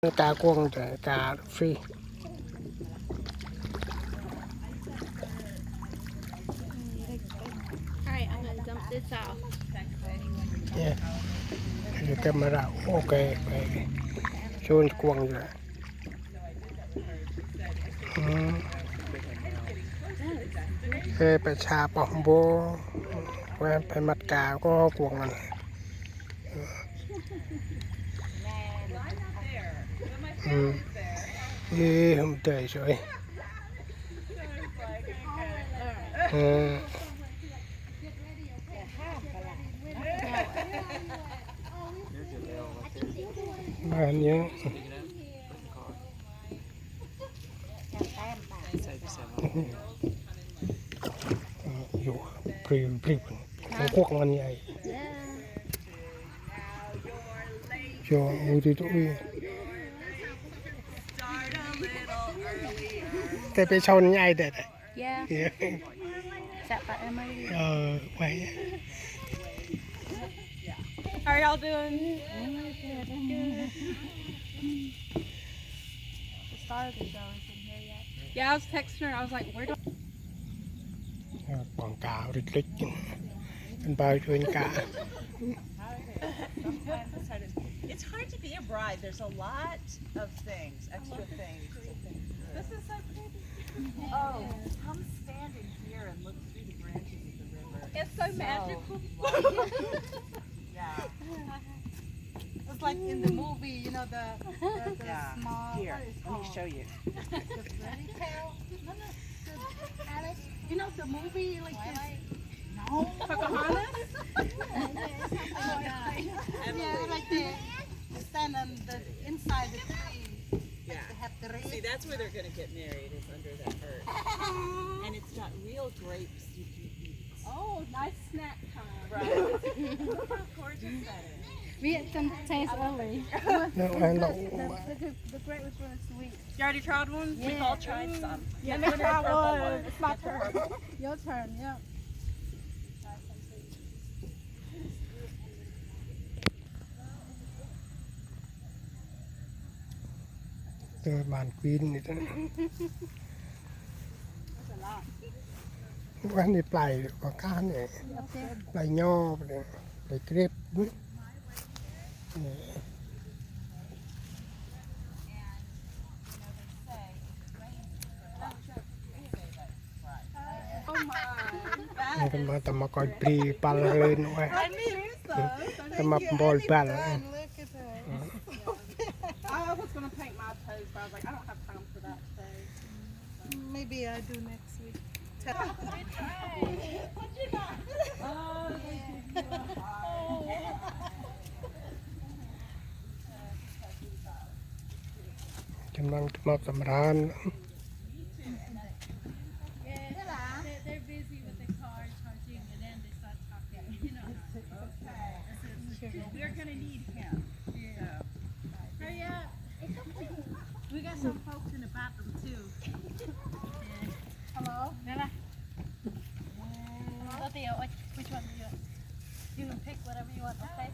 cá cuồng để cá phi Alright, I'm gonna dump this out. yeah. The camera okay phải chôn cuồng rồiไปชาปองโบไปมัดกาก็กวงนั่นผมเตยสวยบ้านนี้อยู่พริมของพวกมันใหญ่โจ้ดูดิตัวนี้แต่ไปชนใหญ่เด็ดSet by Emily. ไป How are y'all doing? Good. The stars are going in here yet. Yeah, I was texting her. I was like, where do ปองกาเล็กๆเป็นใบชวนกา It's hard to be a bride. There's a lot of things, extra things. This is so pretty. Oh, come stand in here and look through the branches of the river. It's so magical. Yeah. It's like in the movie, you know, the Yeah. small. Here, let me show you. You know the movie, like no. Pocahontas? Yeah, like they stand on the inside the tree. Yeah. They have the ring. See, that's where they're going to get married, is under that earth. And it's got real grapes you can eat. Oh, nice snack time. Right. Look how gorgeous that is. We had some taste early. No, I know. The grape was really sweet. You already tried one? Yeah. We've all tried some. Yeah, let me try one. It's my turn. Your turn, yeah. เจอบ้านควีนนี่ท่านว่านี่ปลายของข้าเนี่ยปลายย่อปลายเกร็บด้วย Oh my. นี่ก็มาแต่มาก่อยปรีปลาเลยหน่อยแต่มาบอลปลา Look at that. I was going to paint my toes, but I was like, I don't have time for that today. Maybe I do next week. กำลังมาสำราญ They're busy with the car charging, and then they start talking. You know. Okay. We're gonna need him. Yeah. Hurry up. We got some folks in the bathroom too. Hello? Nella. Which one do you want? You can pick whatever you want. Okay.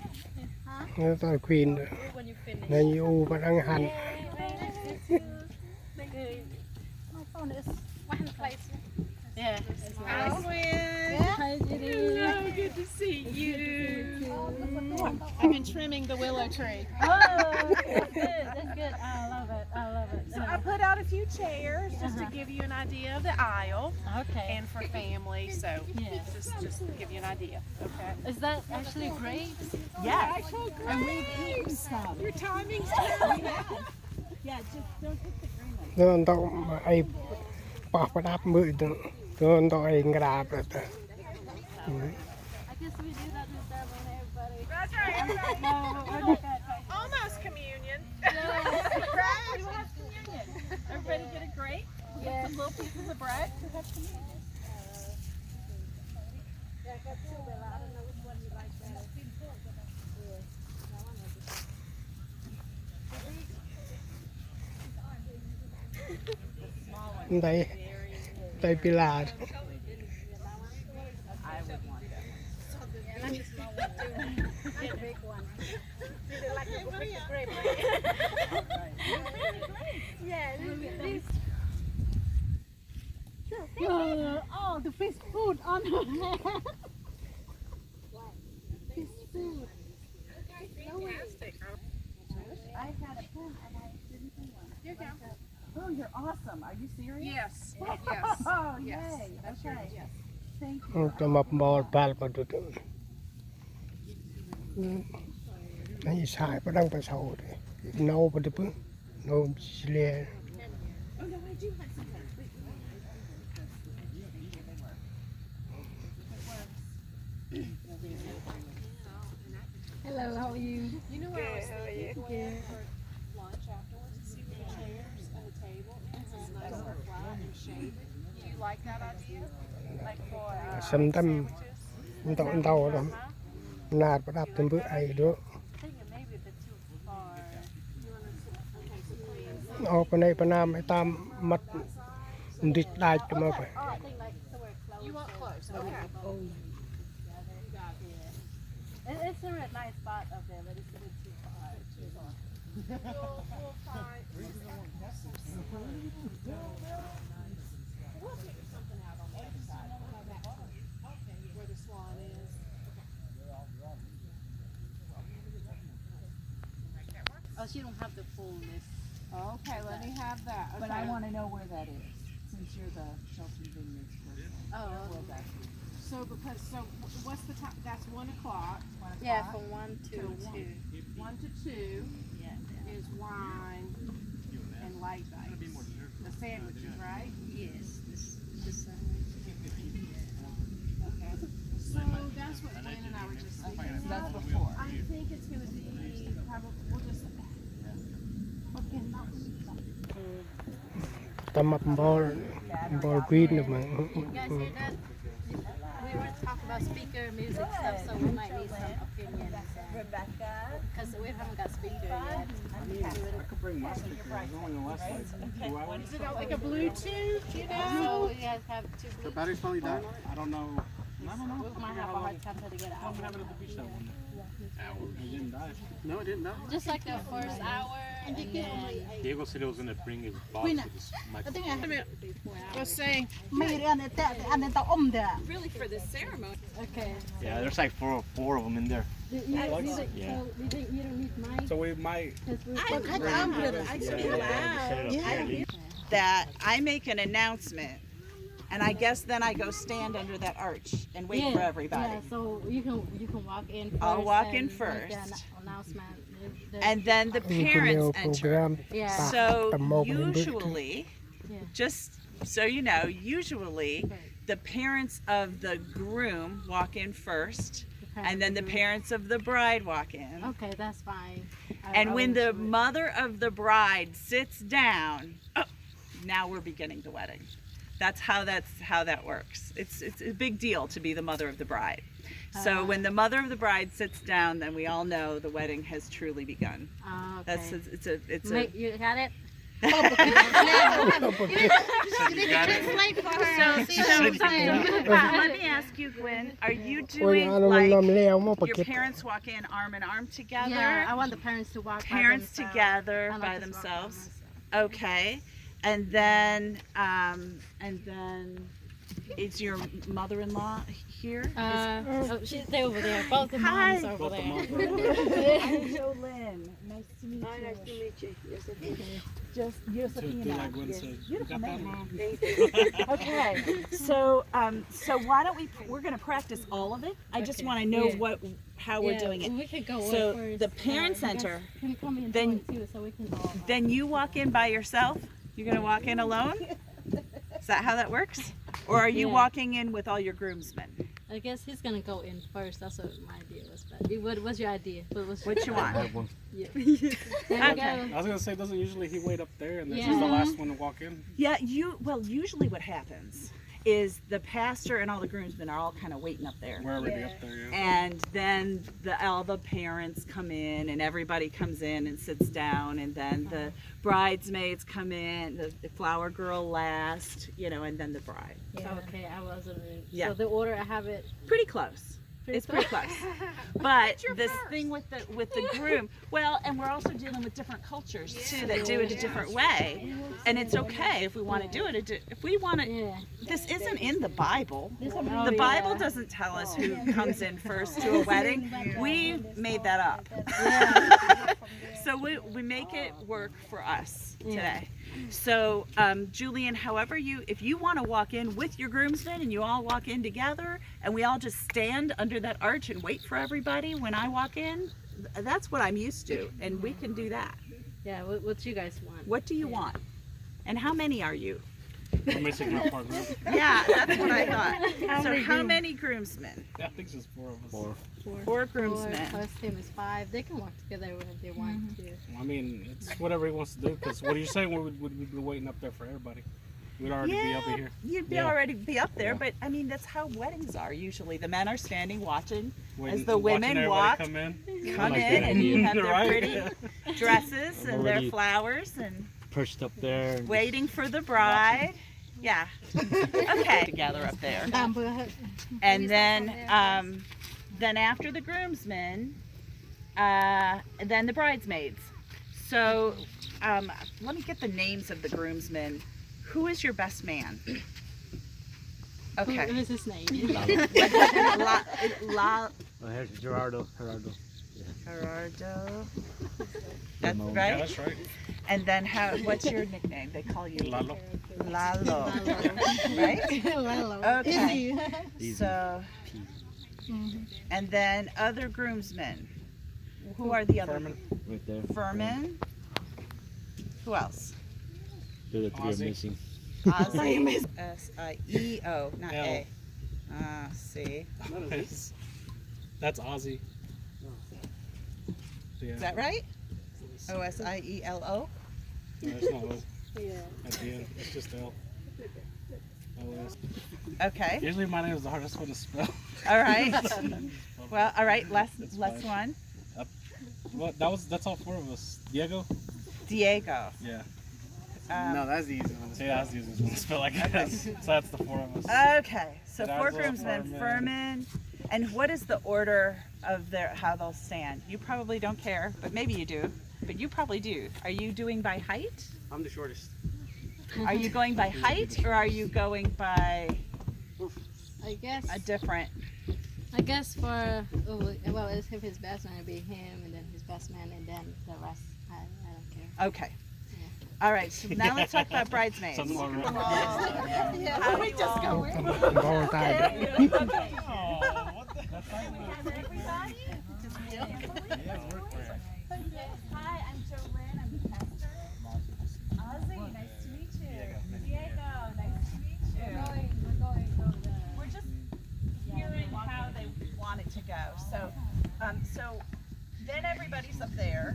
นี่ตอนควีน When you finish. ในยูพนังหัน My phone is one place. Yeah. Hi, Swin. Hi, Judy. Hello, good to see you. I've been trimming the willow tree. Oh, that's good. That's good. I love it. I love it. So I put out a few chairs just to give you an idea of the aisle Okay. and for family. So Yes. just to give you an idea. Okay. Is that actually grapes? Yeah. And we keep some. Your timing's Yeah, just don't hit the green one. เดินต้องไอ้ปอกประดับมือเดินต้องไอ้กระดาษเลย I guess we do that with everybody. That's right. No, we're not that. Almost communion. Yes. We'll have communion. Everybody get a grape. Yes. Some little pieces of bread to have communion. I got two, but I don't know which one you like better. Small one. ได้ปิลาด I would want that. Yeah, like the small one too. Not the big one. See, they like the grape, right? the fish food on her hand. Fish food. I had a pen and I didn't see one. Here you go. Oh, you're awesome. Are you serious? Yes. Oh, yay. Okay. Thank you. จะมาบอลปาลปะดุดนี่ชายประดังประเสาเลยเนาปะดุปโนชิเล Oh, no, I do have some pen. Wait, Hello, how are you? You know what I was thinking? Going for lunch afterwards and see where the chairs and the table is. It's nice and flat and shaded. Do you like that idea? Like for sometimes sandwiches? มันเตาดำนาดประดับเต็มเพื่อไอ้ด้วย Thinking maybe a bit too far. You want to okay, so please. เอาไปในปนามไอ้ตามมัดดิดได้จะมาไป I think like somewhere close. You want close? Okay. It's a really nice spot up there, but it's a bit too far. We'll find. We'll figure something out on the other side. Where the swan is. Oh, she don't have the full list. Okay, let me have that. But I want to know where that is, since you're the Shelton Vineyards person. Oh, Where that is. So what's the time? That's 1 o'clock. yeah, from 1 to 2. 1 to 2 Yeah. is wine and light bites. The sandwiches, right? Yes, this sandwich. Okay. So that's what Glenn and I were just thinking. So that's before. I think it's going to be probably, we'll just, ตำมับบอลกรีนนะมั้ง You guys hear that? We were talking about speaker music stuff, so we might need some opinions. Rebecca. Because we haven't got speaker yet. I could bring my speaker. It's only gonna last like 2 hours. is it like a Bluetooth, you So know? you guys have two The Bluetooth. battery's finally died. I don't know. I don't know. We might have a hard time to get How long out. happened at the beach that one? It didn't die. No, it didn't die. Just like the first hour, and then Diego said he was gonna bring his box with his microphone. We'll say, ไม่อันนี้ตาอมเด้อ really for this ceremony. okay. Yeah, there's like four of them in there. So you think you don't need mine? So we might. That I make an announcement, and I guess then I go stand under that arch and wait for everybody. Yeah, so you can walk in first. I'll walk in and make first. the announcement. And then the นี่คือแนว parents โปรแกร enter. ม Yeah. So ตำมองเป็นเบื้อง usually, Yeah. just so you know, usually the parents of the groom walk in first, and then the parents of the bride walk in. Okay, that's fine. And when the mother of the bride sits down, oh, now we're beginning the wedding. That's how that works. It's a big deal to be the mother of the bride. So when the mother of the bride sits down, then we all know the wedding has truly begun. Okay. That's it's a You got it? Let me ask you, Gwen, are you โอ้ย doing อันนั้นมัน like นำแล้วมาประ your เก็บ parents walk in arm in arm together? Yeah, I want the parents to walk Parents by themselves. together I like by to walk themselves. myself. Okay, and then is your mother-in-law here? They're over there. Both the moms are over there. I'm Jolynn. Nice to meet you. Nice to meet you. Just Do Josephina. like Gwen Yes. said. You Beautiful got that, name. Mom? Okay, so why don't we're gonna practice all of it. I just want to know how we're doing it. We can go So first. the parent You guys center, can come in then- too, so we can all. then you walk in by yourself? You're gonna walk in alone? Is that how that works? Or are you Yeah. walking in with all your groomsmen? I guess he's gonna go in first. That's what my idea was. But what's your idea? What you want? Yeah. There we Okay. go. I was gonna say, doesn't usually he wait up there and then Yeah. he's the last one to walk in? Yeah, usually what happens is the pastor and all the groomsmen are all kind of waiting up there. We're already up there, yeah. And then all the parents come in and everybody comes in and sits down, and then the bridesmaids come in, the flower girl last, and then the bride. Okay, I wasn't really. Yeah. So the order I have it. Pretty close. It's pretty close. But this thing with the groom, well, and we're also dealing with different cultures too that do it a different way, and it's okay if we want to do it. If we want to, this isn't in the Bible. The Bible doesn't tell us who comes in first to a wedding. We made that up. So we make it work for us today. So Julian, however if you want to walk in with your groomsmen and you all walk in together and we all just stand under that arch and wait for everybody when I walk in, that's what I'm used to, and we can do that. Yeah, what you guys want? What do you want? And how many are you? I'm missing my partner. Yeah, that's what I thought. So how many groomsmen? I think it's 4 of us. 4 groomsmen. Plus him is 5. They can walk together if they want to. I mean, it's whatever he wants to do. Because what are you saying? We'd be waiting up there for everybody. We'd already be up here. You'd already be up there, but I mean, that's how weddings are usually. The men are standing watching as the women walk, come in, and you have their Right? pretty dresses and their Already flowers and perched up there. And waiting for the bride. Yeah. Okay. Together up there. And then after the groomsmen, then the bridesmaids. So let me get the names of the groomsmen. Who is your best man? Okay. Who is his name? Oh, here's Gerardo. Gerardo. That's Yeah, right. that's right. And then what's your nickname? They call you Lalo. Lalo. Right? Okay. So, and then other groomsmen. Who are the other? Furman. right there. Furman. Who else? They're the 3 are Ozzy. missing. Ozzy. S-I-E-O, not L. A. C. That's Ozzy. Yeah. Is that right? O-S-I-E-L-O? No, it's not O. At the end, it's just L. O-S. Okay. Usually my name is the hardest one to spell. All right. Well, all right. Last one. Well, that's all 4 of us. Diego? Diego. Yeah. No, that's the easy one. Yeah, that's the easiest one to spell, I guess. So that's the 4 of us. Okay. So Gerardo, 4 groomsmen. Furman. Furman. And what is the order of how they'll stand? You probably don't care, but maybe you do. But you probably do. Are you doing by height? I'm the shortest. Are you going by height, or are you going by I guess. a different? I guess for well, if his best man would be him, and then his best man, and then the rest. I don't care. Okay. All right. So now let's talk about bridesmaids. Something along those How do you all? มองตายเด้อ Everybody? Hi, I'm Jolene. I'm Esther. Ozzy, nice to meet you. Diego, nice to meet you. We're just hearing how they want it to go. So then everybody's up there.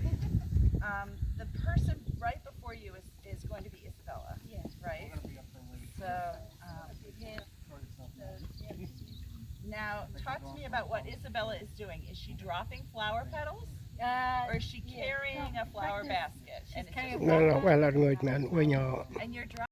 The person right before you is going to be Isabella. Right? So now talk to me about what Isabella is doing. Is she dropping flower petals? Or is she carrying a flower basket? And it's just นั่นเราเวลาเงยนั้นอวยยอ and you're dropping